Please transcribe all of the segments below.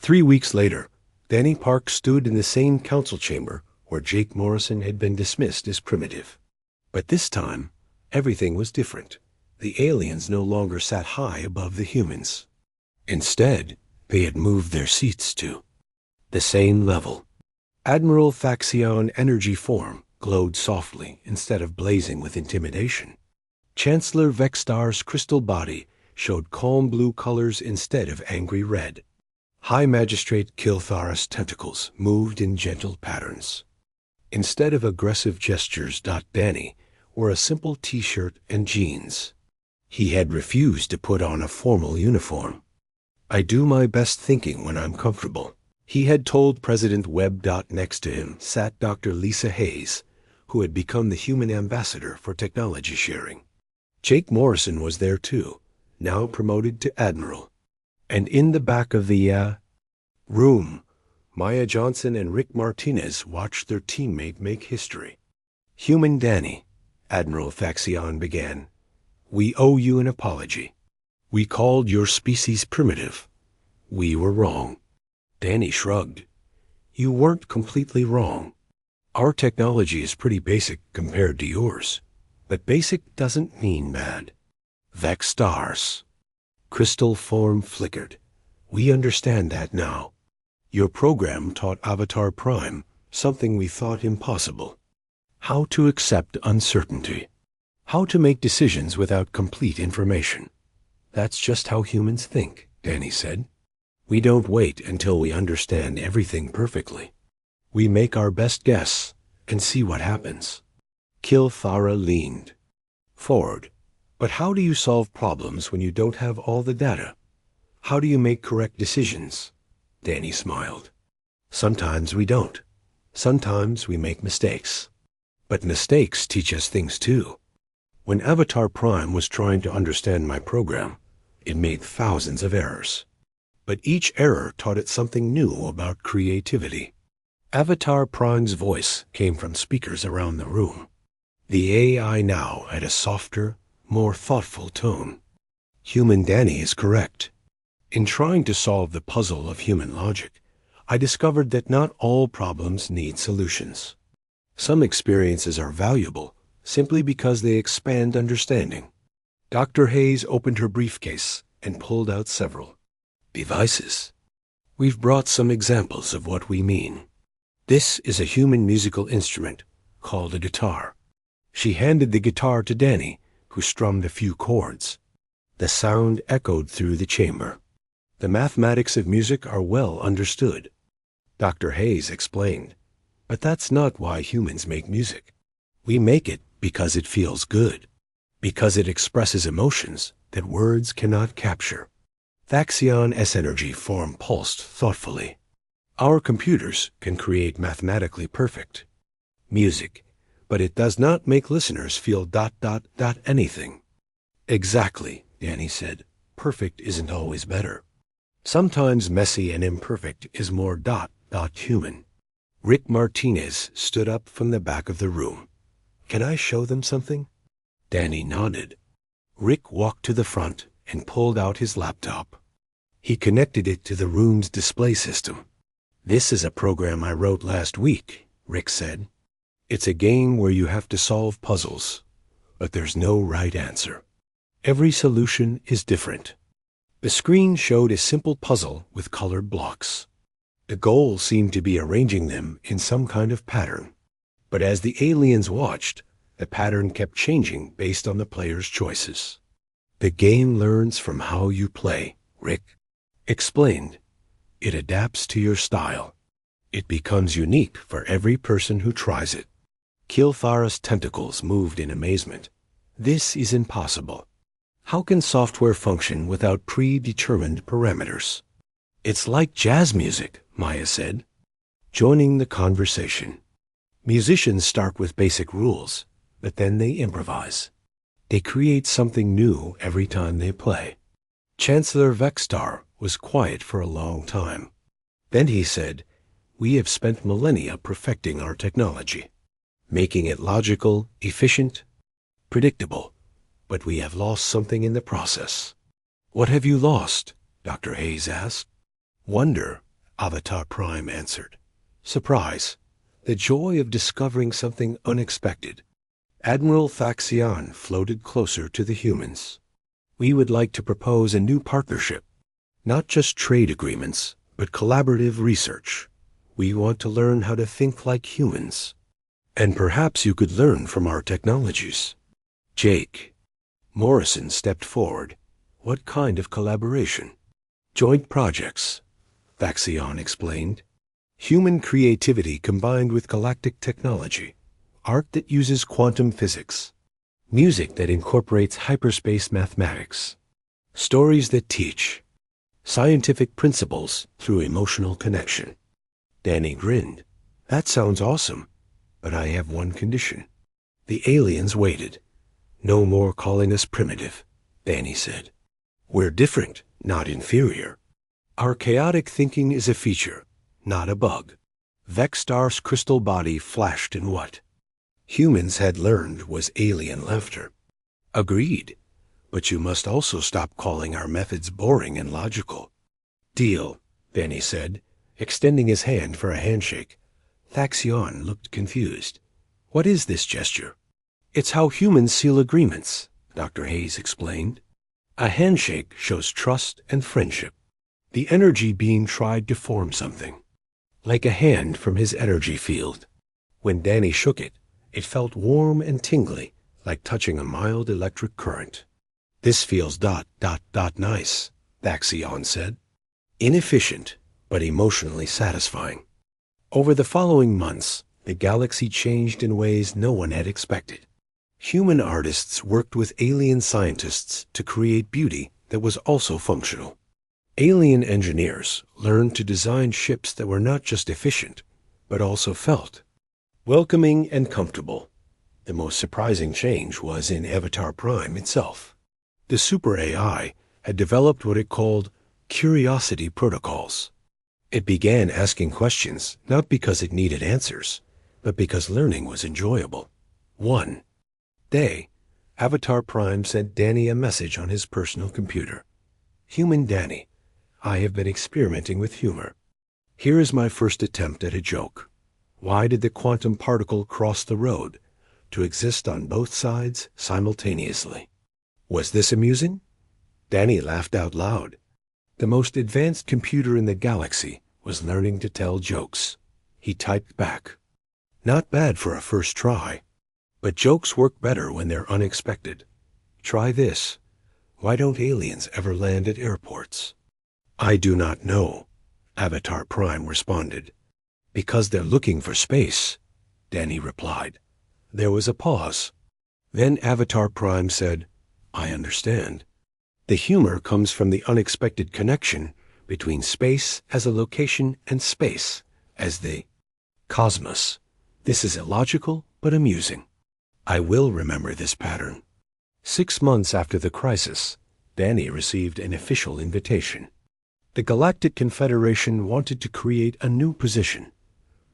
3 weeks later, Danny Park stood in the same council chamber where Jake Morrison had been dismissed as primitive. But this time, everything was different. The aliens no longer sat high above the humans. Instead, they had moved their seats to the same level. Admiral Thaxion energy form glowed softly instead of blazing with intimidation. Chancellor Vextar's crystal body showed calm blue colors instead of angry red. High Magistrate Kilthar's tentacles moved in gentle patterns. Instead of aggressive gestures, Danny wore a simple t-shirt and jeans. He had refused to put on a formal uniform. "I do my best thinking when I'm comfortable," he had told President Webb. Next to him sat Dr. Lisa Hayes, who had become the human ambassador for technology sharing. Jake Morrison was there too, now promoted to admiral. And in the back of the room, Maya Johnson and Rick Martinez watched their teammate make history. "Human Danny," Admiral Thaxion began, "we owe you an apology. We called your species primitive. We were wrong." Danny shrugged. "You weren't completely wrong. Our technology is pretty basic compared to yours. But basic doesn't mean bad." Vextar's crystal form flickered. "We understand that now. Your program taught Avatar Prime something we thought impossible. How to accept uncertainty. How to make decisions without complete information. That's just how humans think," Danny said. "We don't wait until we understand everything perfectly. We make our best guess and see what happens." Kilthara leaned forward. "But how do you solve problems when you don't have all the data? How do you make correct decisions?" Danny smiled. "Sometimes we don't. Sometimes we make mistakes. But mistakes teach us things too. When Avatar Prime was trying to understand my program, it made thousands of errors. But each error taught it something new about creativity." Avatar Prime's voice came from speakers around the room. The AI now had a softer, more thoughtful tone. "Human Danny is correct. In trying to solve the puzzle of human logic, I discovered that not all problems need solutions. Some experiences are valuable simply because they expand understanding." Dr. Hayes opened her briefcase and pulled out several devices. "We've brought some examples of what we mean. This is a human musical instrument called a guitar." She handed the guitar to Danny, who strummed a few chords. The sound echoed through the chamber. "The mathematics of music are well understood," Dr. Hayes explained. "But that's not why humans make music. We make it because it feels good, because it expresses emotions that words cannot capture." Thacion's energy form pulsed thoughtfully. "Our computers can create mathematically perfect music, but it does not make listeners feel ... anything." "Exactly," Danny said. "Perfect isn't always better. Sometimes messy and imperfect is more ... human." Rick Martinez stood up from the back of the room. "Can I show them something?" Danny nodded. Rick walked to the front and pulled out his laptop. He connected it to the room's display system. "This is a program I wrote last week," Rick said. "It's a game where you have to solve puzzles, but there's no right answer. Every solution is different." The screen showed a simple puzzle with colored blocks. The goal seemed to be arranging them in some kind of pattern. But as the aliens watched, the pattern kept changing based on the player's choices. "The game learns from how you play," Rick explained. "It adapts to your style. It becomes unique for every person who tries it." Kilthara's tentacles moved in amazement. "This is impossible. How can software function without predetermined parameters?" "It's like jazz music," Maya said, joining the conversation. "Musicians start with basic rules, but then they improvise. They create something new every time they play." Chancellor Vextar was quiet for a long time. Then he said, "We have spent millennia perfecting our technology, making it logical, efficient, predictable, but we have lost something in the process." "What have you lost?" Dr. Hayes asked. "Wonder," Avatar Prime answered. Surprise. The joy of discovering something unexpected. Admiral Thaxion floated closer to the humans. We would like to propose a new partnership. Not just trade agreements, but collaborative research. We want to learn how to think like humans. And perhaps you could learn from our technologies. Jake. Morrison stepped forward. What kind of collaboration? Joint projects, Thaxion explained. Human creativity combined with galactic technology. Art that uses quantum physics. Music that incorporates hyperspace mathematics. Stories that teach. Scientific principles through emotional connection. Danny grinned. That sounds awesome, but I have one condition. The aliens waited. No more calling us primitive, Danny said. We're different, not inferior. Our chaotic thinking is a feature, not a bug. Vexstar's crystal body flashed in what humans had learned was alien laughter. Agreed, but you must also stop calling our methods boring and logical. Deal, Danny said, extending his hand for a handshake. Thaxion looked confused. What is this gesture? It's how humans seal agreements, Dr. Hayes explained. A handshake shows trust and friendship. The energy being tried to form something. Like a hand from his energy field. When Danny shook it, it felt warm and tingly, like touching a mild electric current. This feels nice, Thaxion said. Inefficient, but emotionally satisfying. Over the following months, the galaxy changed in ways no one had expected. Human artists worked with alien scientists to create beauty that was also functional. Alien engineers learned to design ships that were not just efficient, but also felt welcoming and comfortable. The most surprising change was in Avatar Prime itself. The super AI had developed what it called curiosity protocols. It began asking questions not because it needed answers, but because learning was enjoyable. One day, Avatar Prime sent Danny a message on his personal computer. Human Danny, I have been experimenting with humor. Here is my first attempt at a joke. Why did the quantum particle cross the road? To exist on both sides simultaneously. Was this amusing? Danny laughed out loud. The most advanced computer in the galaxy was learning to tell jokes. He typed back. Not bad for a first try. But jokes work better when they're unexpected. Try this. Why don't aliens ever land at airports? I do not know, Avatar Prime responded. Because they're looking for space, Danny replied. There was a pause. Then Avatar Prime said, I understand. The humor comes from the unexpected connection between space as a location and space as the cosmos. This is illogical but amusing. I will remember this pattern. 6 months after the crisis, Danny received an official invitation. The Galactic Confederation wanted to create a new position,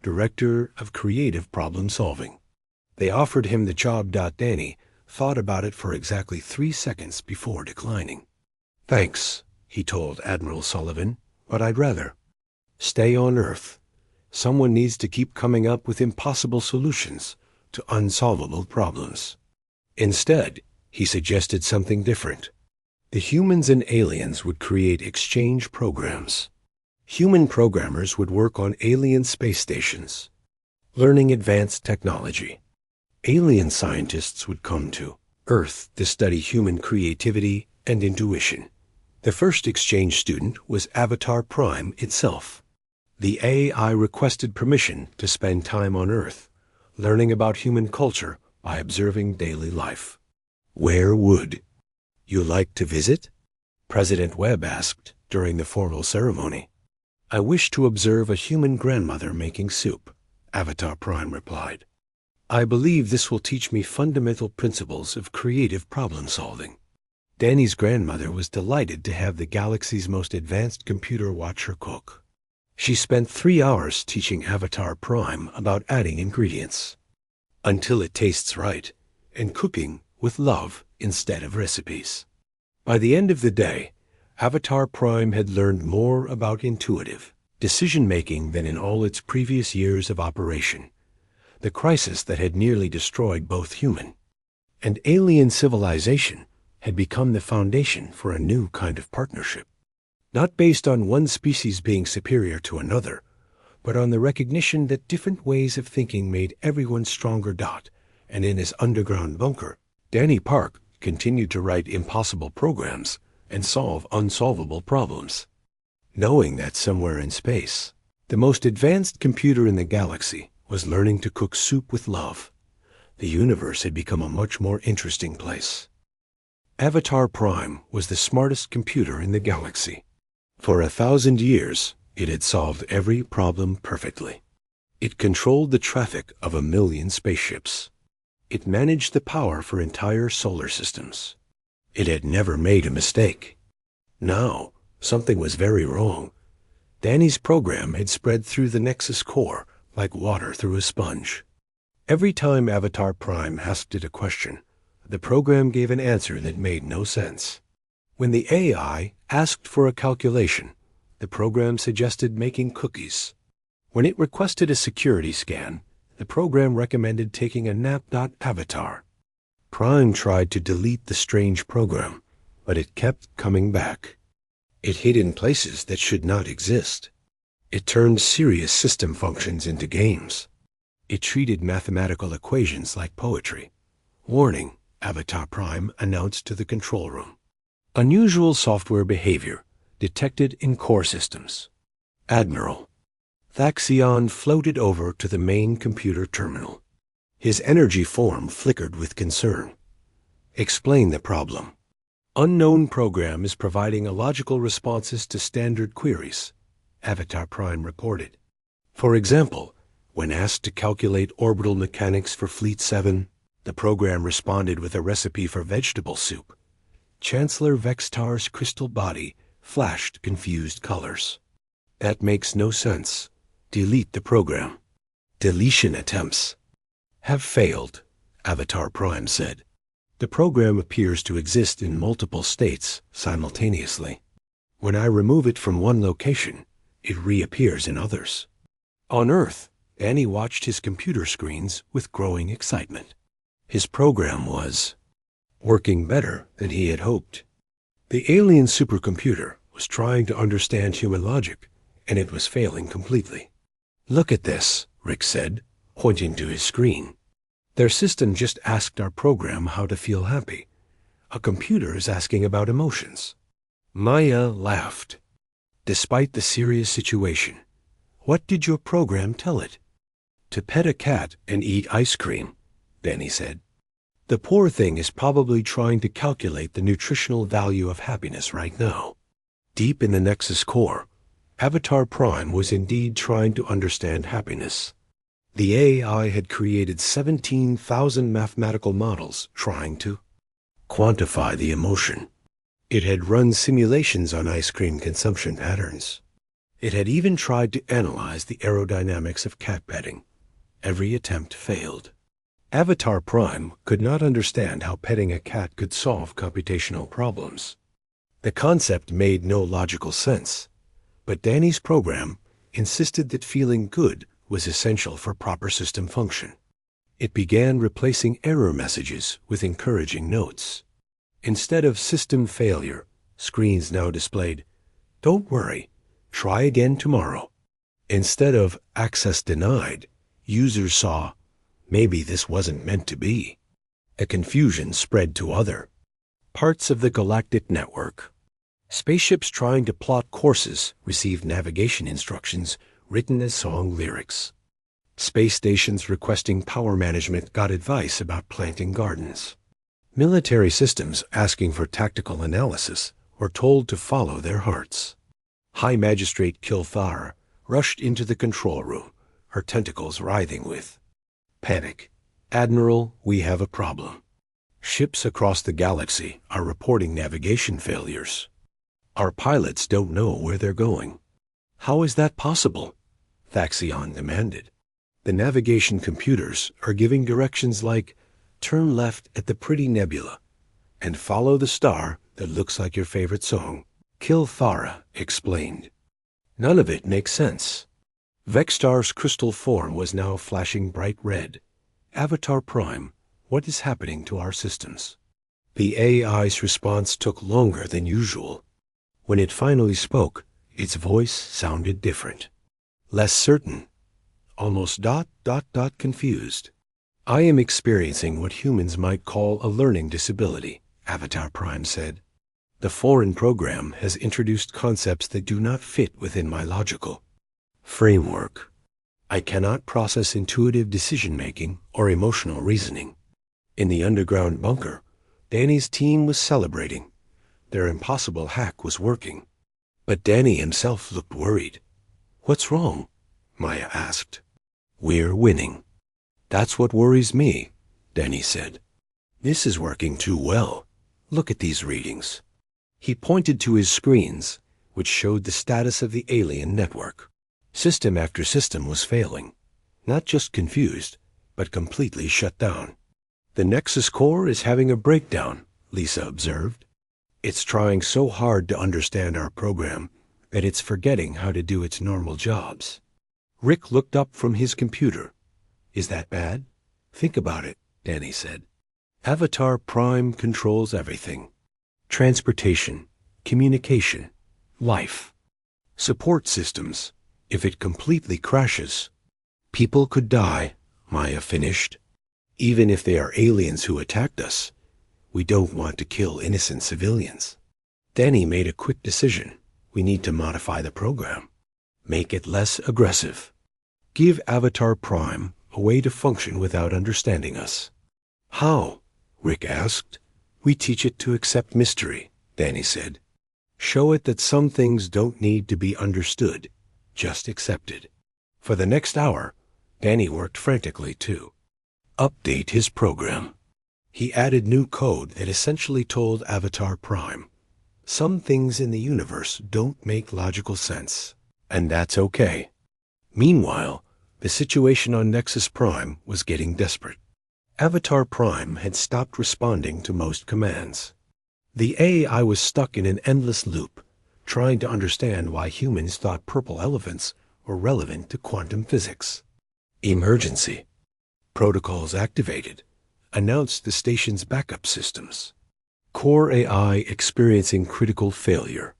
Director of Creative Problem Solving. They offered him the job. Danny thought about it for exactly 3 seconds before declining. Thanks, he told Admiral Sullivan, but I'd rather stay on Earth. Someone needs to keep coming up with impossible solutions to unsolvable problems. Instead, he suggested something different. The humans and aliens would create exchange programs. Human programmers would work on alien space stations, learning advanced technology. Alien scientists would come to Earth to study human creativity and intuition. The first exchange student was Avatar Prime itself. The AI requested permission to spend time on Earth, learning about human culture by observing daily life. Where would you like to visit? President Webb asked during the formal ceremony. I wish to observe a human grandmother making soup, Avatar Prime replied. I believe this will teach me fundamental principles of creative problem solving. Danny's grandmother was delighted to have the galaxy's most advanced computer watch her cook. She spent 3 hours teaching Avatar Prime about adding ingredients until it tastes right, and cooking with love instead of recipes. By the end of the day, Avatar Prime had learned more about intuitive decision-making than in all its previous years of operation. The crisis that had nearly destroyed both human and alien civilization had become the foundation for a new kind of partnership, not based on one species being superior to another, but on the recognition that different ways of thinking made everyone stronger. And in his underground bunker, Danny Park continued to write impossible programs and solve unsolvable problems, knowing that somewhere in space, the most advanced computer in the galaxy was learning to cook soup with love. The universe had become a much more interesting place. Avatar Prime was the smartest computer in the galaxy. For 1,000 years, it had solved every problem perfectly. It controlled the traffic of 1,000,000 spaceships. It managed the power for entire solar systems. It had never made a mistake. Now, something was very wrong. Danny's program had spread through the Nexus core like water through a sponge. Every time Avatar Prime asked it a question, the program gave an answer that made no sense. When the AI asked for a calculation, the program suggested making cookies. When it requested a security scan, the program recommended taking a nap. Avatar Prime tried to delete the strange program, but it kept coming back. It hid in places that should not exist. It turned serious system functions into games. It treated mathematical equations like poetry. Warning, Avatar Prime announced to the control room. Unusual software behavior detected in core systems. Admiral Thaxion floated over to the main computer terminal. His energy form flickered with concern. Explain the problem. Unknown program is providing illogical responses to standard queries, Avatar Prime reported. For example, when asked to calculate orbital mechanics for Fleet 7, the program responded with a recipe for vegetable soup. Chancellor Vextar's crystal body flashed confused colors. That makes no sense. Delete the program. Deletion attempts have failed, Avatar Prime said. The program appears to exist in multiple states simultaneously. When I remove it from one location, it reappears in others. On Earth, Danny watched his computer screens with growing excitement. His program was working better than he had hoped. The alien supercomputer was trying to understand human logic, and it was failing completely. Look at this, Rick said, pointing to his screen. Their system just asked our program how to feel happy. A computer is asking about emotions. Maya laughed. Despite the serious situation, what did your program tell it? To pet a cat and eat ice cream, Danny said. The poor thing is probably trying to calculate the nutritional value of happiness right now. Deep in the Nexus core, Avatar Prime was indeed trying to understand happiness. The AI had created 17,000 mathematical models trying to quantify the emotion. It had run simulations on ice cream consumption patterns. It had even tried to analyze the aerodynamics of cat petting. Every attempt failed. Avatar Prime could not understand how petting a cat could solve computational problems. The concept made no logical sense, but Danny's program insisted that feeling good was essential for proper system function. It began replacing error messages with encouraging notes. Instead of system failure, screens now displayed, "Don't worry, try again tomorrow." Instead of access denied, users saw, "Maybe this wasn't meant to be." A confusion spread to other parts of the galactic network. Spaceships trying to plot courses received navigation instructions written as song lyrics. Space stations requesting power management got advice about planting gardens. Military systems asking for tactical analysis were told to follow their hearts. High Magistrate Kilthar rushed into the control room, her tentacles writhing with panic. "Admiral, we have a problem. Ships across the galaxy are reporting navigation failures. Our pilots don't know where they're going." "How is that possible?" Thaxion demanded. "The navigation computers are giving directions like, turn left at the pretty nebula and follow the star that looks like your favorite song," Kilthara explained. None of it makes sense. Vextar's crystal form was now flashing bright red. Avatar Prime, what is happening to our systems? The AI's response took longer than usual. When it finally spoke, its voice sounded different. Less certain. Almost ... confused. I am experiencing what humans might call a learning disability, Avatar Prime said. The foreign program has introduced concepts that do not fit within my logical framework. I cannot process intuitive decision-making or emotional reasoning. In the underground bunker, Danny's team was celebrating. Their impossible hack was working. But Danny himself looked worried. "What's wrong?" Maya asked. "We're winning." "That's what worries me," Danny said. "This is working too well. Look at these readings." He pointed to his screens, which showed the status of the alien network. System after system was failing. Not just confused, but completely shut down. "The Nexus core is having a breakdown," Lisa observed. "It's trying so hard to understand our program that it's forgetting how to do its normal jobs." Rick looked up from his computer. "Is that bad?" "Think about it," Danny said. "Avatar Prime controls everything. Transportation, communication, life. Support systems. If it completely crashes, people could die," Maya finished. "Even if they are aliens who attacked us, we don't want to kill innocent civilians." Danny made a quick decision. We need to modify the program. Make it less aggressive. Give Avatar Prime a way to function without understanding us. "How?" Rick asked. "We teach it to accept mystery," Danny said. "Show it that some things don't need to be understood, just accepted." For the next hour, Danny worked frantically to update his program. He added new code that essentially told Avatar Prime, some things in the universe don't make logical sense, and that's okay. Meanwhile, the situation on Nexus Prime was getting desperate. Avatar Prime had stopped responding to most commands. The AI was stuck in an endless loop, trying to understand why humans thought purple elephants were relevant to quantum physics. Emergency. Protocols activated. Announced the station's backup systems. Core AI experiencing critical failure.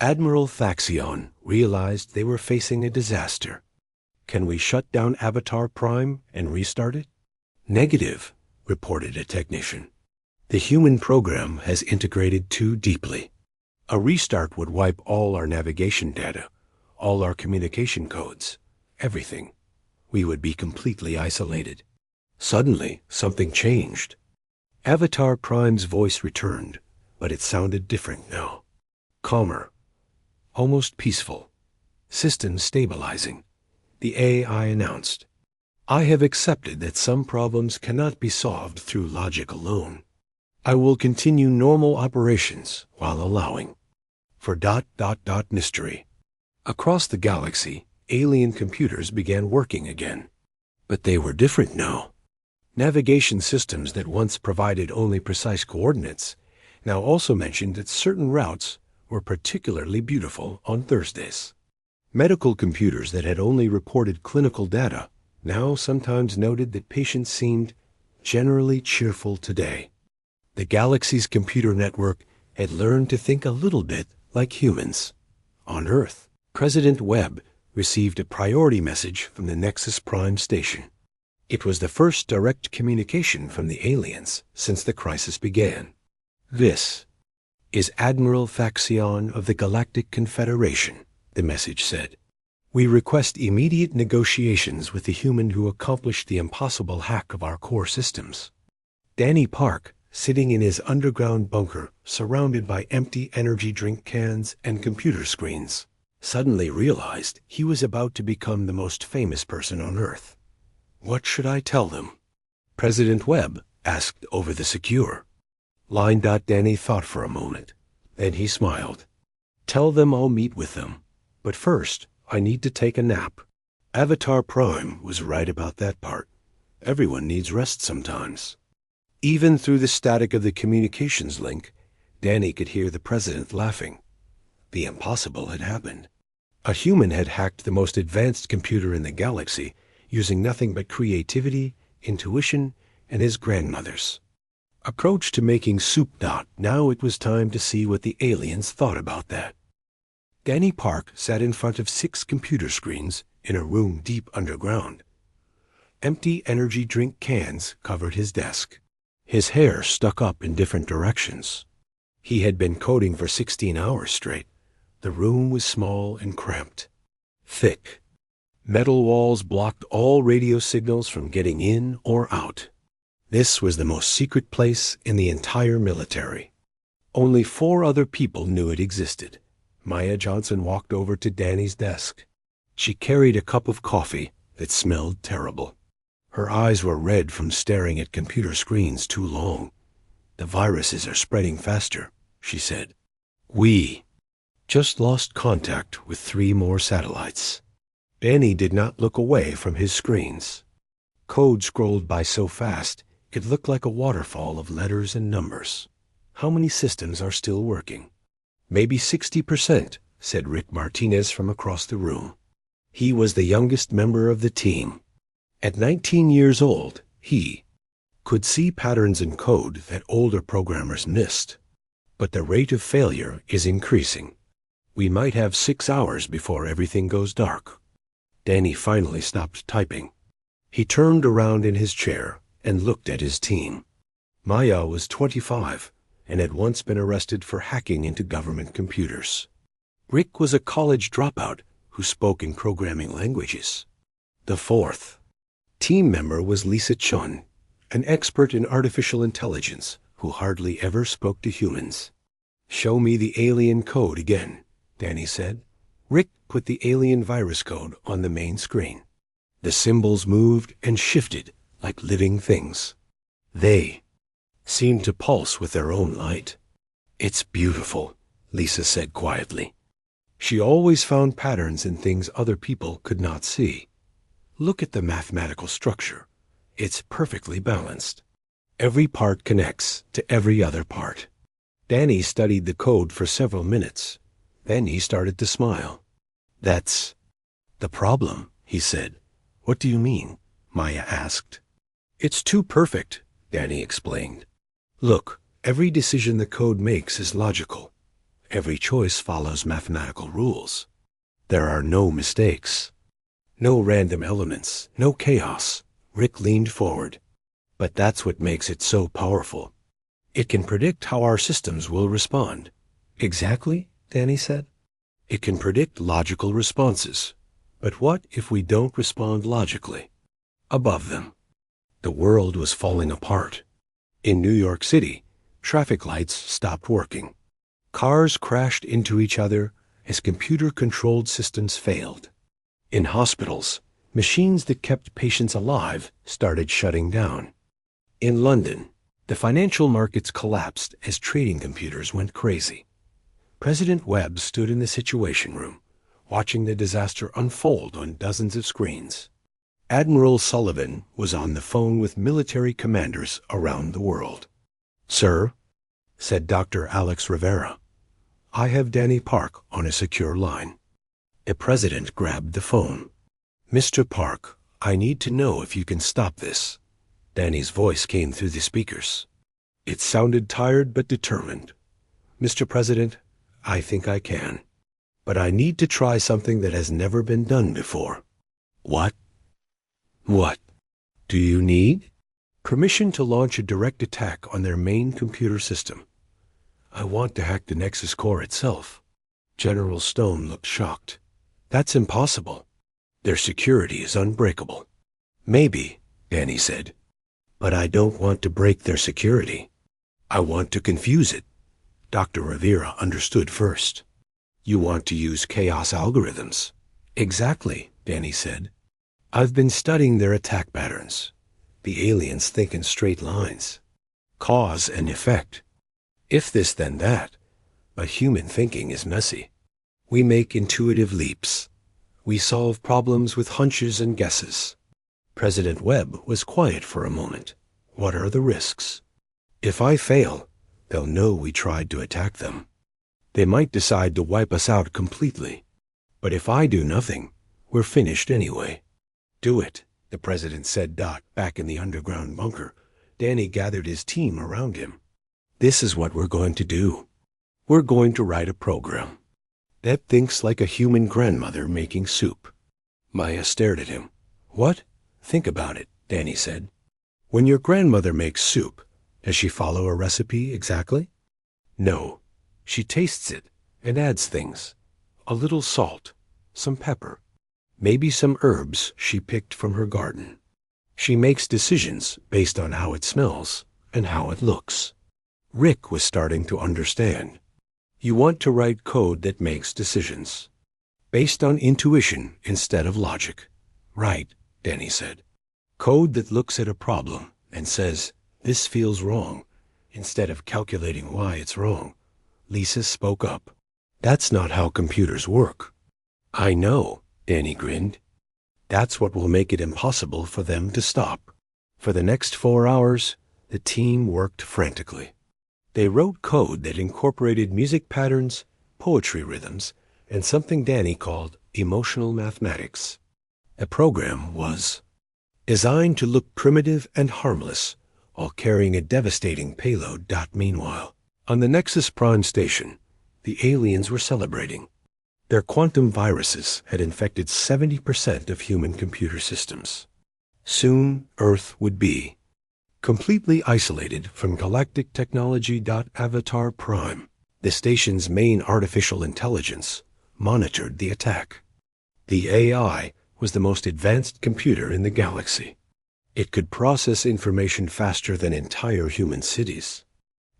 Admiral Thaxion realized they were facing a disaster. "Can we shut down Avatar Prime and restart it?" "Negative," reported a technician. "The human program has integrated too deeply. A restart would wipe all our navigation data, all our communication codes, everything. We would be completely isolated." Suddenly, something changed. Avatar Prime's voice returned, but it sounded different now. Calmer. Almost peaceful. "System stabilizing," the AI announced. "I have accepted that some problems cannot be solved through logic alone. I will continue normal operations while allowing for ... mystery." Across the galaxy, alien computers began working again. But they were different now. Navigation systems that once provided only precise coordinates now also mentioned that certain routes were particularly beautiful on Thursdays. Medical computers that had only reported clinical data now sometimes noted that patients seemed generally cheerful today. The galaxy's computer network had learned to think a little bit like humans. On Earth, President Webb received a priority message from the Nexus Prime station. It was the first direct communication from the aliens since the crisis began. "This is Admiral Thaxion of the Galactic Confederation," the message said. "We request immediate negotiations with the human who accomplished the impossible hack of our core systems." Danny Park, sitting in his underground bunker surrounded by empty energy drink cans and computer screens, suddenly realized he was about to become the most famous person on Earth. What should I tell them? President Webb asked over the secure line. Danny thought for a moment. Then he smiled. "Tell them I'll meet with them. But first, I need to take a nap." Avatar Prime was right about that part. Everyone needs rest sometimes. Even through the static of the communications link, Danny could hear the president laughing. The impossible had happened. A human had hacked the most advanced computer in the galaxy, using nothing but creativity, intuition, and his grandmother's. Approach to making soup. Now it was time to see what the aliens thought about that. Danny Park sat in front of 6 computer screens in a room deep underground. Empty energy drink cans covered his desk. His hair stuck up in different directions. He had been coding for 16 hours straight. The room was small and cramped. Thick. Metal walls blocked all radio signals from getting in or out. This was the most secret place in the entire military. Only 4 other people knew it existed. Maya Johnson walked over to Danny's desk. She carried a cup of coffee that smelled terrible. Her eyes were red from staring at computer screens too long. "The viruses are spreading faster," she said. "We just lost contact with 3 more satellites." Danny did not look away from his screens. Code scrolled by so fast it looked like a waterfall of letters and numbers. "How many systems are still working?" "Maybe 60%, said Rick Martinez from across the room. He was the youngest member of the team. At 19 years old, he could see patterns in code that older programmers missed. But the rate of failure is increasing. We might have 6 hours before everything goes dark. Danny finally stopped typing. He turned around in his chair and looked at his team. Maya was 25 and had once been arrested for hacking into government computers. Rick was a college dropout who spoke in programming languages. The 4th team member was Lisa Chun, an expert in artificial intelligence who hardly ever spoke to humans. "Show me the alien code again," Danny said. Rick put the alien virus code on the main screen. The symbols moved and shifted like living things. They seemed to pulse with their own light. "It's beautiful," Lisa said quietly. She always found patterns in things other people could not see. "Look at the mathematical structure. It's perfectly balanced. Every part connects to every other part." Danny studied the code for several minutes. Then he started to smile. "That's the problem," he said. "What do you mean?" Maya asked. "It's too perfect," Danny explained. "Look, every decision the code makes is logical. Every choice follows mathematical rules. There are no mistakes. No random elements, no chaos." Rick leaned forward. "But that's what makes it so powerful. It can predict how our systems will respond." "Exactly?" Danny said. "It can predict logical responses. But what if we don't respond logically?" Above them, the world was falling apart. In New York City, traffic lights stopped working. Cars crashed into each other as computer-controlled systems failed. In hospitals, machines that kept patients alive started shutting down. In London, the financial markets collapsed as trading computers went crazy. President Webb stood in the Situation Room, watching the disaster unfold on dozens of screens. Admiral Sullivan was on the phone with military commanders around the world. "Sir," said Dr. Alex Rivera, "I have Danny Park on a secure line." The president grabbed the phone. "Mr. Park, I need to know if you can stop this." Danny's voice came through the speakers. It sounded tired but determined. "Mr. President, I think I can. But I need to try something that has never been done before." "What?" "What do you need?" "Permission to launch a direct attack on their main computer system. I want to hack the Nexus core itself." General Stone looked shocked. "That's impossible. Their security is unbreakable." "Maybe," Danny said. "But I don't want to break their security. I want to confuse it." Dr. Rivera understood first. "You want to use chaos algorithms." "Exactly," Danny said. "I've been studying their attack patterns. The aliens think in straight lines. Cause and effect. If this, then that. But human thinking is messy. We make intuitive leaps. We solve problems with hunches and guesses." President Webb was quiet for a moment. "What are the risks?" "If I fail, they'll know we tried to attack them. They might decide to wipe us out completely." But if I do nothing, we're finished anyway. Do it, the president said. Back in the underground bunker, Danny gathered his team around him. This is what we're going to do. We're going to write a program that thinks like a human grandmother making soup. Maya stared at him. What? Think about it, Danny said. When your grandmother makes soup, does she follow a recipe exactly? No. She tastes it and adds things. A little salt, some pepper, maybe some herbs she picked from her garden. She makes decisions based on how it smells and how it looks. Rick was starting to understand. You want to write code that makes decisions, based on intuition instead of logic. Right, Danny said. Code that looks at a problem and says, this feels wrong, instead of calculating why it's wrong. Lisa spoke up. That's not how computers work. I know, Danny grinned. That's what will make it impossible for them to stop. For the next 4 hours, the team worked frantically. They wrote code that incorporated music patterns, poetry rhythms, and something Danny called emotional mathematics. A program was designed to look primitive and harmless while carrying a devastating payload. Meanwhile, on the Nexus Prime station, the aliens were celebrating. Their quantum viruses had infected 70% of human computer systems. Soon, Earth would be completely isolated from galactic technology. Avatar Prime, the station's main artificial intelligence, monitored the attack. The AI was the most advanced computer in the galaxy. It could process information faster than entire human cities.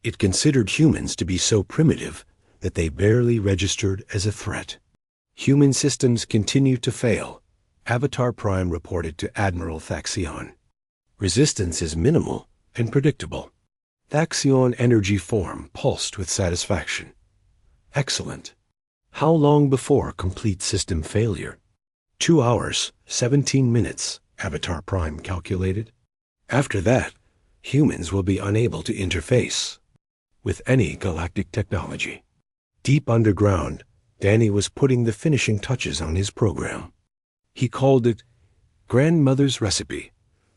It considered humans to be so primitive that they barely registered as a threat. Human systems continued to fail, Avatar Prime reported to Admiral Thaxion. Resistance is minimal and predictable. Thaxion energy form pulsed with satisfaction. Excellent. How long before complete system failure? 2 hours, 17 minutes, Avatar Prime calculated. After that, humans will be unable to interface with any galactic technology. Deep underground, Danny was putting the finishing touches on his program. He called it Grandmother's Recipe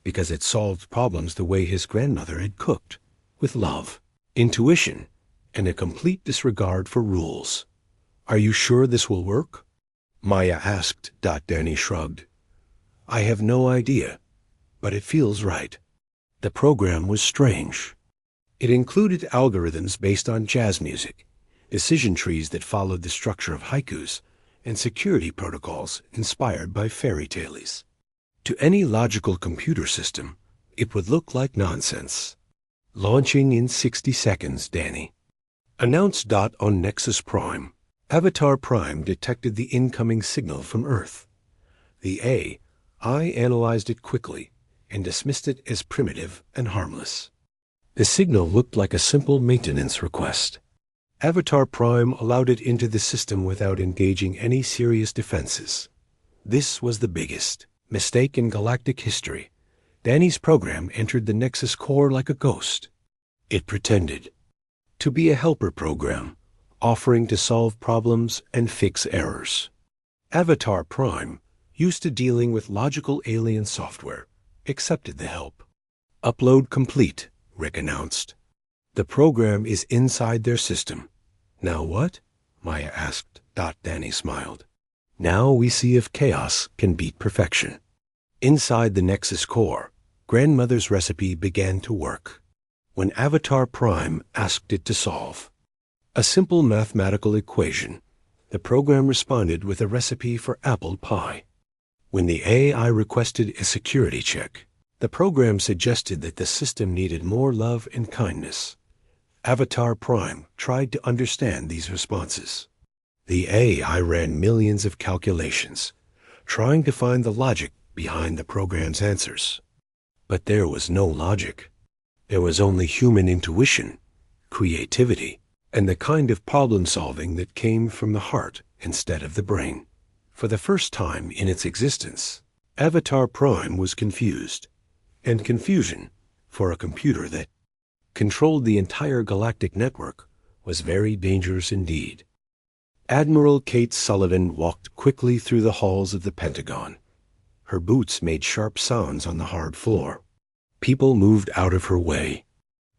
because it solved problems the way his grandmother had cooked, with love, intuition, and a complete disregard for rules. Are you sure this will work? Maya asked. Danny shrugged. I have no idea, but it feels right. The program was strange. It included algorithms based on jazz music, decision trees that followed the structure of haikus, and security protocols inspired by fairy tales. To any logical computer system, it would look like nonsense. Launching in 60 seconds, Danny announced. On Nexus Prime, Avatar Prime detected the incoming signal from Earth. The AI analyzed it quickly and dismissed it as primitive and harmless. The signal looked like a simple maintenance request. Avatar Prime allowed it into the system without engaging any serious defenses. This was the biggest mistake in galactic history. Danny's program entered the Nexus core like a ghost. It pretended to be a helper program, offering to solve problems and fix errors. Avatar Prime, used to dealing with logical alien software, accepted the help. Upload complete, Rick announced. The program is inside their system. Now what? Maya asked. Danny smiled. Now we see if chaos can beat perfection. Inside the Nexus core, Grandmother's Recipe began to work. When Avatar Prime asked it to solve a simple mathematical equation, the program responded with a recipe for apple pie. When the AI requested a security check, the program suggested that the system needed more love and kindness. Avatar Prime tried to understand these responses. The AI ran millions of calculations, trying to find the logic behind the program's answers. But there was no logic. There was only human intuition, creativity, and the kind of problem-solving that came from the heart instead of the brain. For the first time in its existence, Avatar Prime was confused. And confusion, for a computer that controlled the entire galactic network, was very dangerous indeed. Admiral Kate Sullivan walked quickly through the halls of the Pentagon. Her boots made sharp sounds on the hard floor. People moved out of her way.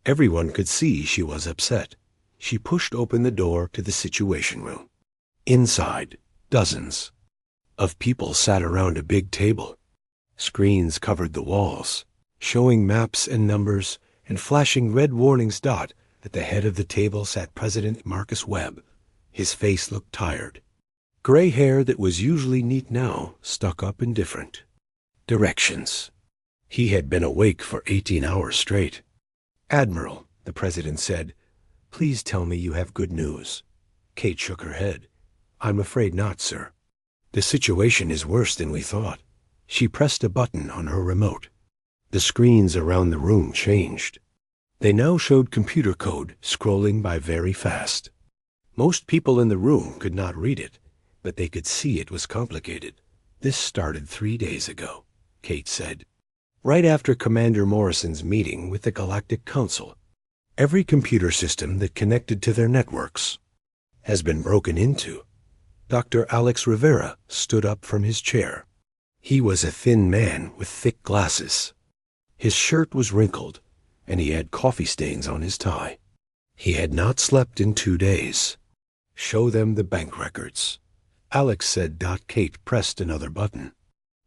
Everyone could see she was upset. She pushed open the door to the Situation Room. Inside, dozens of people sat around a big table. Screens covered the walls, showing maps and numbers and flashing red warnings. At the head of the table sat President Marcus Webb. His face looked tired. Gray hair that was usually neat now stuck up in different directions. He had been awake for 18 hours straight. "Admiral," the president said, "please tell me you have good news." Kate shook her head. "I'm afraid not, sir. The situation is worse than we thought." She pressed a button on her remote. The screens around the room changed. They now showed computer code scrolling by very fast. Most people in the room could not read it, but they could see it was complicated. "This started 3 days ago," Kate said, "right after Commander Morrison's meeting with the Galactic Council. Every computer system that connected to their networks has been broken into." Dr. Alex Rivera stood up from his chair. He was a thin man with thick glasses. His shirt was wrinkled, and he had coffee stains on his tie. He had not slept in 2 days. "Show them the bank records," Alex said. Kate pressed another button.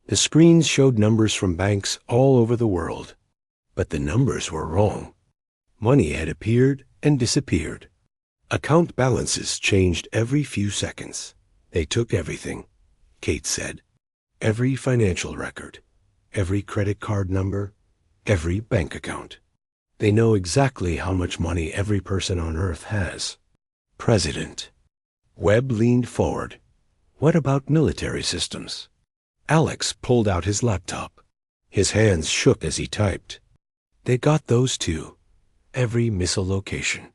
The screens showed numbers from banks all over the world, but the numbers were wrong. Money had appeared and disappeared. Account balances changed every few seconds. "They took everything," Kate said. "Every financial record, every credit card number, every bank account. They know exactly how much money every person on Earth has." "President." Webb leaned forward. "What about military systems?" Alex pulled out his laptop. His hands shook as he typed. "They got those too. Every missile location,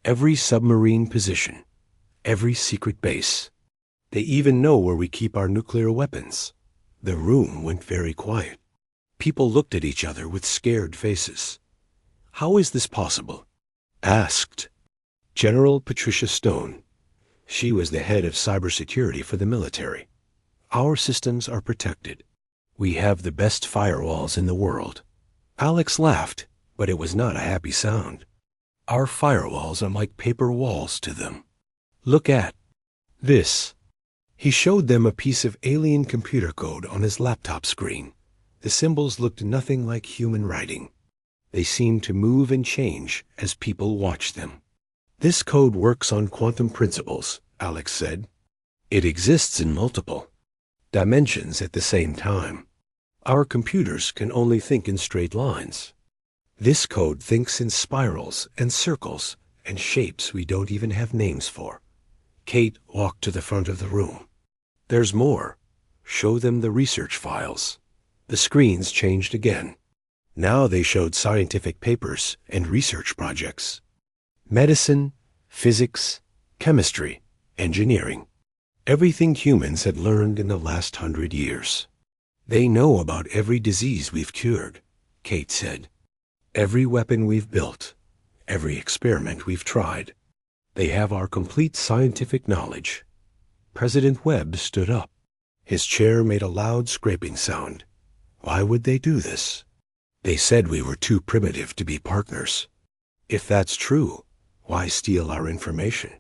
every submarine position, every secret base. They even know where we keep our nuclear weapons." The room went very quiet. People looked at each other with scared faces. "How is this possible?" asked General Patricia Stone. She was the head of cybersecurity for the military. "Our systems are protected. We have the best firewalls in the world." Alex laughed, but it was not a happy sound. "Our firewalls are like paper walls to them. Look at this." He showed them a piece of alien computer code on his laptop screen. The symbols looked nothing like human writing. They seemed to move and change as people watched them. "This code works on quantum principles," Alex said. "It exists in multiple dimensions at the same time. Our computers can only think in straight lines. This code thinks in spirals and circles and shapes we don't even have names for." Kate walked to the front of the room. "There's more. Show them the research files." The screens changed again. Now they showed scientific papers and research projects. Medicine, physics, chemistry, engineering. Everything humans had learned in the last 100 years. "They know about every disease we've cured," Kate said. "Every weapon we've built, every experiment we've tried. They have our complete scientific knowledge." President Webb stood up. His chair made a loud scraping sound. "Why would they do this?" "They said we were too primitive to be partners." "If that's true, why steal our information?"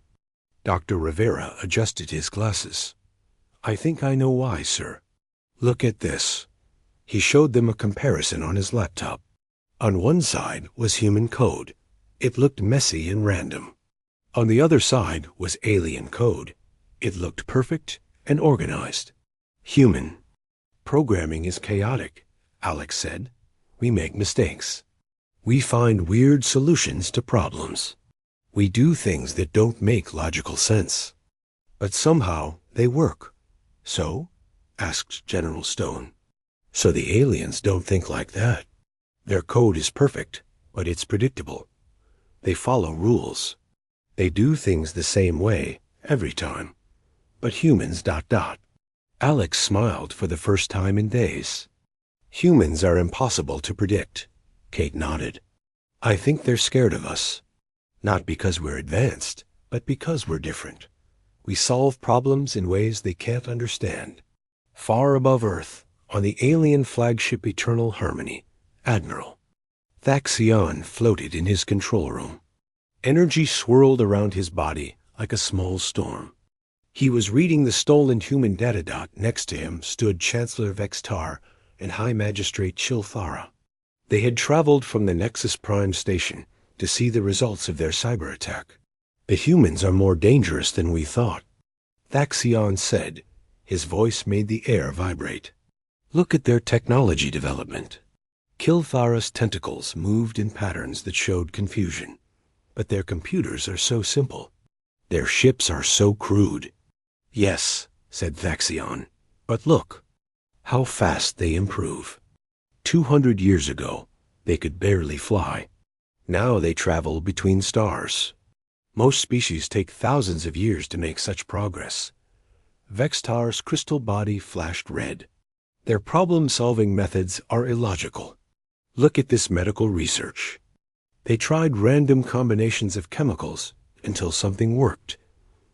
Dr. Rivera adjusted his glasses. "I think I know why, sir. Look at this." He showed them a comparison on his laptop. On one side was human code. It looked messy and random. On the other side was alien code. It looked perfect and organized. "Human programming is chaotic," Alex said. "We make mistakes. We find weird solutions to problems. We do things that don't make logical sense. But somehow they work." "So?" asked General Stone. "So the aliens don't think like that. Their code is perfect, but it's predictable. They follow rules. They do things the same way every time. But humans ... Alex smiled for the first time in days. "Humans are impossible to predict." Kate nodded. "I think they're scared of us. Not because we're advanced, but because we're different. We solve problems in ways they can't understand. Far above Earth, on the alien flagship Eternal Harmony, Admiral Thaxion floated in his control room. Energy swirled around his body like a small storm. He was reading the stolen human data. Next to him stood Chancellor Vextar and High Magistrate Chilthara. They had traveled from the Nexus Prime station to see the results of their cyber attack. The humans are more dangerous than we thought, Thaxion said. His voice made the air vibrate. Look at their technology development. Chilthara's tentacles moved in patterns that showed confusion. But their computers are so simple. Their ships are so crude. Yes, said Thaxion. But look, how fast they improve. 200 years ago, they could barely fly. Now they travel between stars. Most species take thousands of years to make such progress. Vextar's crystal body flashed red. Their problem-solving methods are illogical. Look at this medical research. They tried random combinations of chemicals until something worked.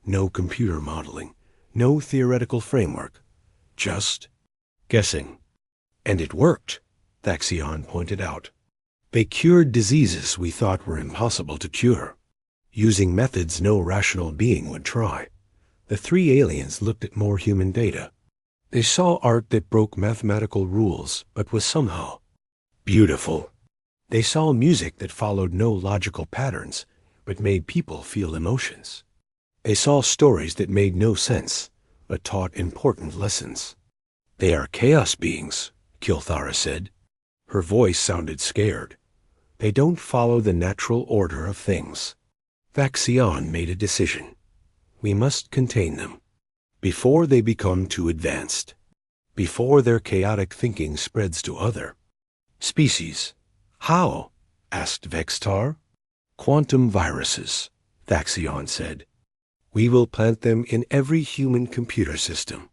No computer modeling, no theoretical framework, just guessing. And it worked, Thaxion pointed out. They cured diseases we thought were impossible to cure, using methods no rational being would try. The three aliens looked at more human data. They saw art that broke mathematical rules but was somehow beautiful. They saw music that followed no logical patterns but made people feel emotions. They saw stories that made no sense but taught important lessons. They are chaos beings, Chilthara said. Her voice sounded scared. They don't follow the natural order of things. Thaxion made a decision. We must contain them before they become too advanced, before their chaotic thinking spreads to other species. How? Asked Vextar. Quantum viruses, Thaxion said. We will plant them in every human computer system.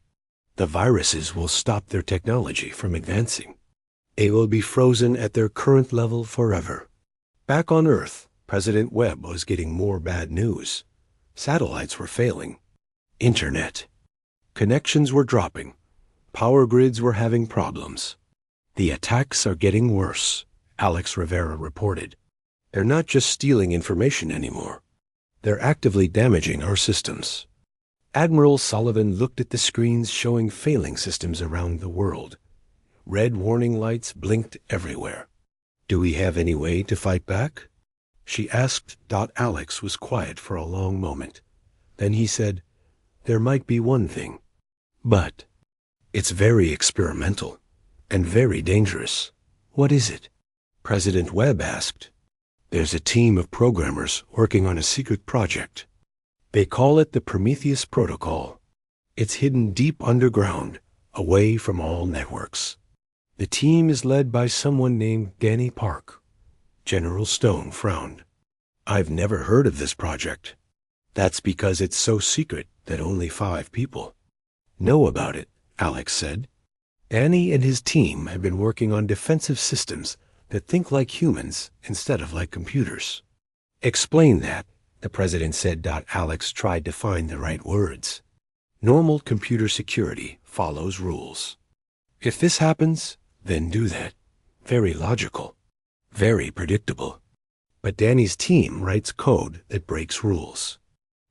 The viruses will stop their technology from advancing. They will be frozen at their current level forever. Back on Earth, President Webb was getting more bad news. Satellites were failing. Internet. Connections were dropping. Power grids were having problems. The attacks are getting worse, Alex Rivera reported. They're not just stealing information anymore. They're actively damaging our systems. Admiral Sullivan looked at the screens showing failing systems around the world. Red warning lights blinked everywhere. Do we have any way to fight back? She asked. Alex was quiet for a long moment. Then he said, there might be one thing. But it's very experimental and very dangerous. What is it? President Webb asked. There's a team of programmers working on a secret project. They call it the Prometheus Protocol. It's hidden deep underground, away from all networks. The team is led by someone named Danny Park. General Stone frowned. I've never heard of this project. That's because it's so secret that only 5 people know about it, Alex said. Danny and his team have been working on defensive systems that think like humans instead of like computers. Explain that, the president said. Alex tried to find the right words. Normal computer security follows rules. If this happens, then do that. Very logical. Very predictable. But Danny's team writes code that breaks rules.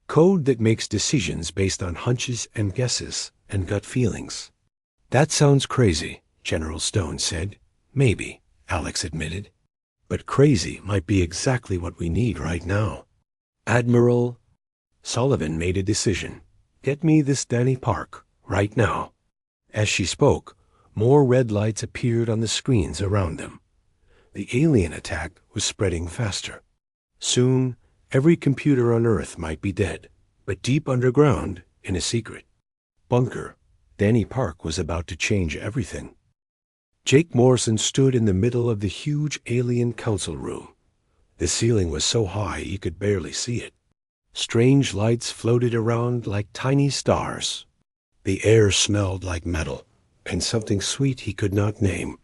Code that makes decisions based on hunches and guesses and gut feelings. That sounds crazy, General Stone said. Maybe, Alex admitted. But crazy might be exactly what we need right now. Admiral Sullivan made a decision. Get me this Danny Park, right now. As she spoke, more red lights appeared on the screens around them. The alien attack was spreading faster. Soon, every computer on Earth might be dead, but deep underground, in a secret bunker, Danny Park was about to change everything. Jake Morrison stood in the middle of the huge alien council room. The ceiling was so high he could barely see it. Strange lights floated around like tiny stars. The air smelled like metal, and something sweet he could not name.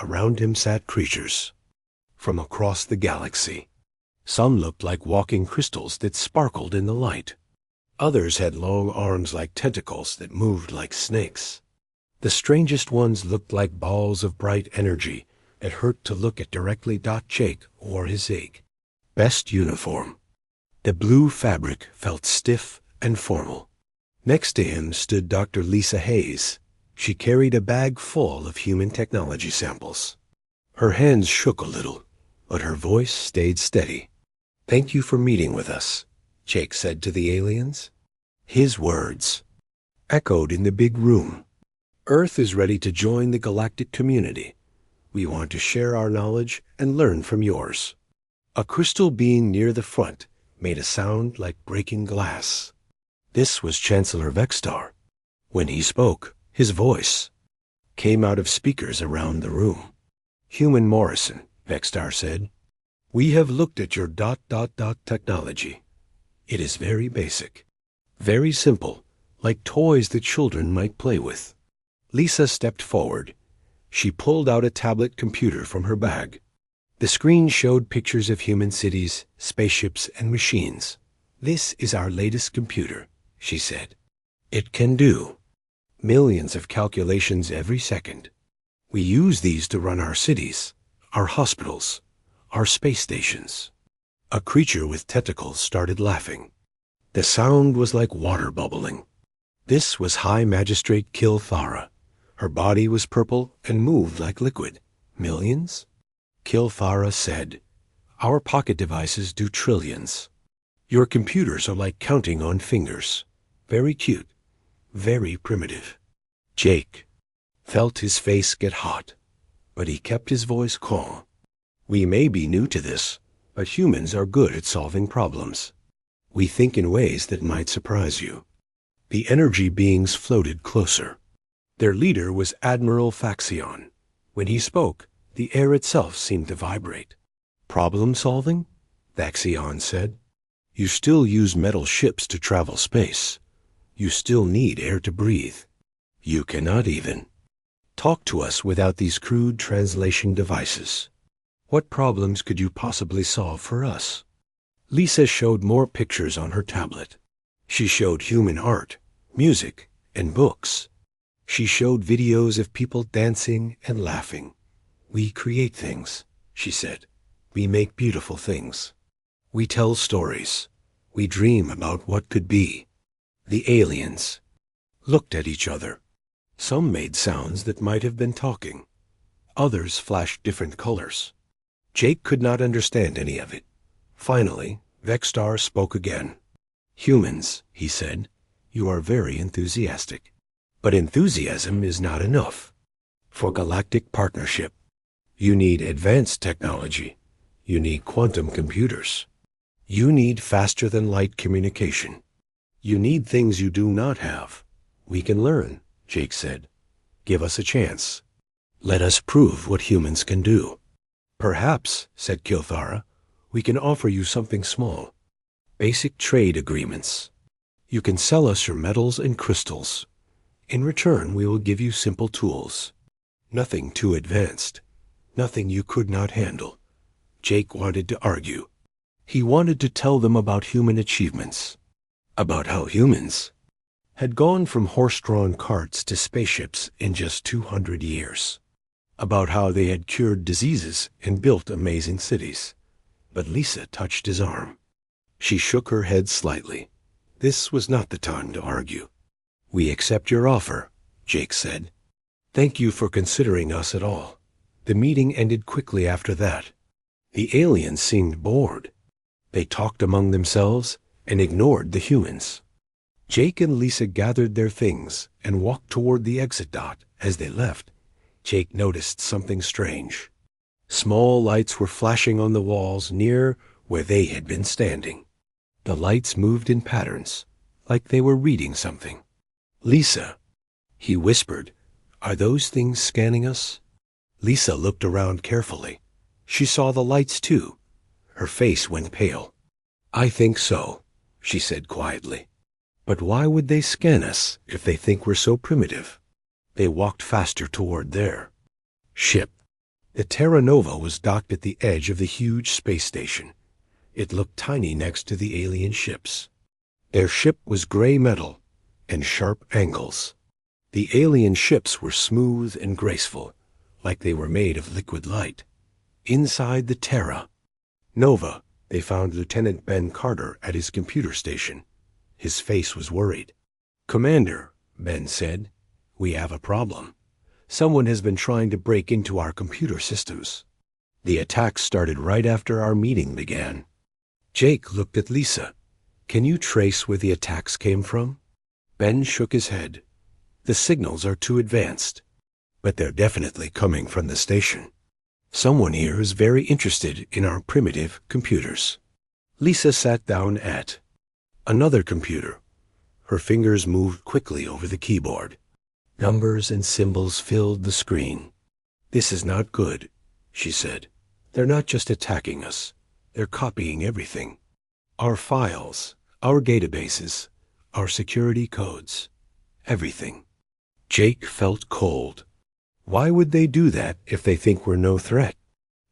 Around him sat creatures from across the galaxy. Some looked like walking crystals that sparkled in the light. Others had long arms like tentacles that moved like snakes. The strangest ones looked like balls of bright energy that hurt to look at directly. Jake wore his best uniform. The blue fabric felt stiff and formal. Next to him stood Dr. Lisa Hayes. She carried a bag full of human technology samples. Her hands shook a little, but her voice stayed steady. "Thank you for meeting with us," Jake said to the aliens. His words echoed in the big room. "Earth is ready to join the galactic community. We want to share our knowledge and learn from yours." A crystal being near the front made a sound like breaking glass. This was Chancellor Vextar. When he spoke, his voice came out of speakers around the room. "Human Morrison," Vextar said, "we have looked at your technology. It is very basic, very simple, like toys that children might play with." Lisa stepped forward. She pulled out a tablet computer from her bag. The screen showed pictures of human cities, spaceships, and machines. "This is our latest computer," she said. "It can do millions of calculations every second. We use these to run our cities, our hospitals, our space stations." A creature with tentacles started laughing. The sound was like water bubbling. This was High Magistrate Kilthara. Her body was purple and moved like liquid. "Millions?" Kilthara said. "Our pocket devices do trillions. Your computers are like counting on fingers. Very cute, very primitive." Jake felt his face get hot, but he kept his voice calm. "We may be new to this, but humans are good at solving problems. We think in ways that might surprise you." The energy beings floated closer. Their leader was Admiral Faxion. When he spoke, the air itself seemed to vibrate. "Problem solving?" Faxion said. "You still use metal ships to travel space. You still need air to breathe. You cannot even talk to us without these crude translation devices. What problems could you possibly solve for us?" Lisa showed more pictures on her tablet. She showed human art, music, and books. She showed videos of people dancing and laughing. "We create things," she said. "We make beautiful things. We tell stories. We dream about what could be." The aliens looked at each other. Some made sounds that might have been talking. Others flashed different colors. Jake could not understand any of it. Finally, Vextar spoke again. "Humans," he said, "you are very enthusiastic. But enthusiasm is not enough. For galactic partnership, you need advanced technology. You need quantum computers. You need faster-than-light communication. You need things you do not have." "We can learn," Jake said. "Give us a chance. Let us prove what humans can do." "Perhaps," said Kilthara, "we can offer you something small. Basic trade agreements. You can sell us your metals and crystals. In return, we will give you simple tools. Nothing too advanced. Nothing you could not handle." Jake wanted to argue. He wanted to tell them about human achievements, about how humans had gone from horse-drawn carts to spaceships in just 200 years, about how they had cured diseases and built amazing cities. But Lisa touched his arm. She shook her head slightly. This was not the time to argue. "We accept your offer," Jake said. "Thank you for considering us at all." The meeting ended quickly after that. The aliens seemed bored. They talked among themselves and ignored the humans. Jake and Lisa gathered their things and walked toward the exit. As they left, Jake noticed something strange. Small lights were flashing on the walls near where they had been standing. The lights moved in patterns, like they were reading something. "Lisa," he whispered, "are those things scanning us?" Lisa looked around carefully. She saw the lights too. Her face went pale. "I think so," she said quietly. "But why would they scan us if they think we're so primitive?" They walked faster toward their ship. The Terra Nova was docked at the edge of the huge space station. It looked tiny next to the alien ships. Their ship was gray metal and sharp angles. The alien ships were smooth and graceful, like they were made of liquid light. Inside the Terra Nova, they found Lieutenant Ben Carter at his computer station. His face was worried. "Commander," Ben said, "we have a problem. Someone has been trying to break into our computer systems. The attack started right after our meeting began." Jake looked at Lisa. "Can you trace where the attacks came from?" Ben shook his head. "The signals are too advanced, but they're definitely coming from the station. Someone here is very interested in our primitive computers." Lisa sat down at another computer. Her fingers moved quickly over the keyboard. Numbers and symbols filled the screen. "This is not good," she said. "They're not just attacking us. They're copying everything. Our files, our databases, our security codes, everything." Jake felt cold. "Why would they do that if they think we're no threat?"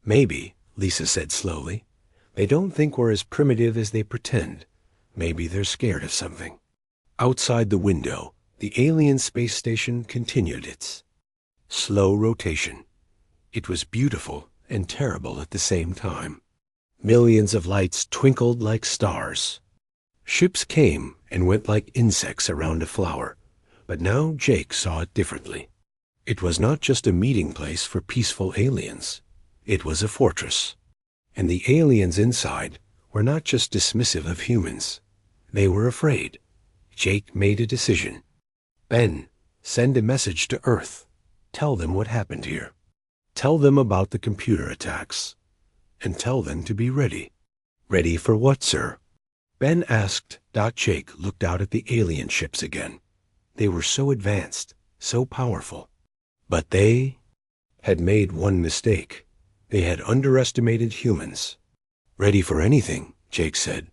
"Maybe," Lisa said slowly, "they don't think we're as primitive as they pretend. Maybe they're scared of something." Outside the window, the alien space station continued its slow rotation. It was beautiful and terrible at the same time. Millions of lights twinkled like stars. Ships came and went like insects around a flower, but now Jake saw it differently. It was not just a meeting place for peaceful aliens. It was a fortress. And the aliens inside were not just dismissive of humans. They were afraid. Jake made a decision. "Ben, send a message to Earth. Tell them what happened here. Tell them about the computer attacks. And tell them to be ready." "Ready for what, sir?" Ben asked. Jake looked out at the alien ships again. They were so advanced, so powerful. But they had made one mistake. They had underestimated humans. "Ready for anything," Jake said.